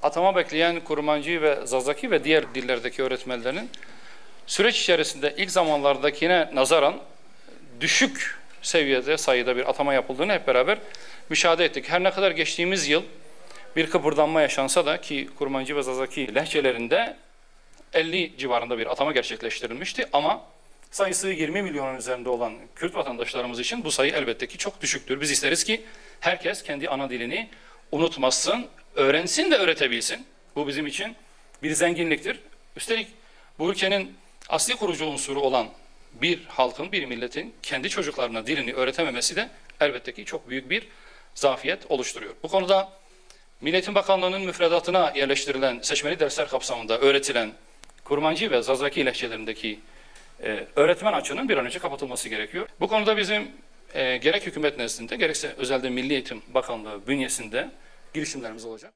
atama bekleyen Kurmancı ve Zazaki ve diğer dillerdeki öğretmenlerin süreç içerisinde ilk zamanlardakine nazaran düşük seviyede sayıda bir atama yapıldığını hep beraber müşahede ettik. Her ne kadar geçtiğimiz yıl bir kıpırdanma yaşansa da ki Kurmancı ve Zazaki lehçelerinde 50 civarında bir atama gerçekleştirilmişti ama sayısı 20 milyonun üzerinde olan Kürt vatandaşlarımız için bu sayı elbette ki çok düşüktür. Biz isteriz ki herkes kendi ana dilini unutmasın, öğrensin de öğretebilsin. Bu bizim için bir zenginliktir. Üstelik bu ülkenin asli kurucu unsuru olan bir halkın, bir milletin kendi çocuklarına dilini öğretememesi de elbette ki çok büyük bir zafiyet oluşturuyor. Bu konuda Milli Eğitim Bakanlığı'nın müfredatına yerleştirilen seçmeli dersler kapsamında öğretilen Kurmancı ve Zazaki lehçelerindeki öğretmen açığının bir an önce kapatılması gerekiyor. Bu konuda bizim gerek hükümet nezdinde gerekse özelde Milli Eğitim Bakanlığı bünyesinde girişimlerimiz olacak.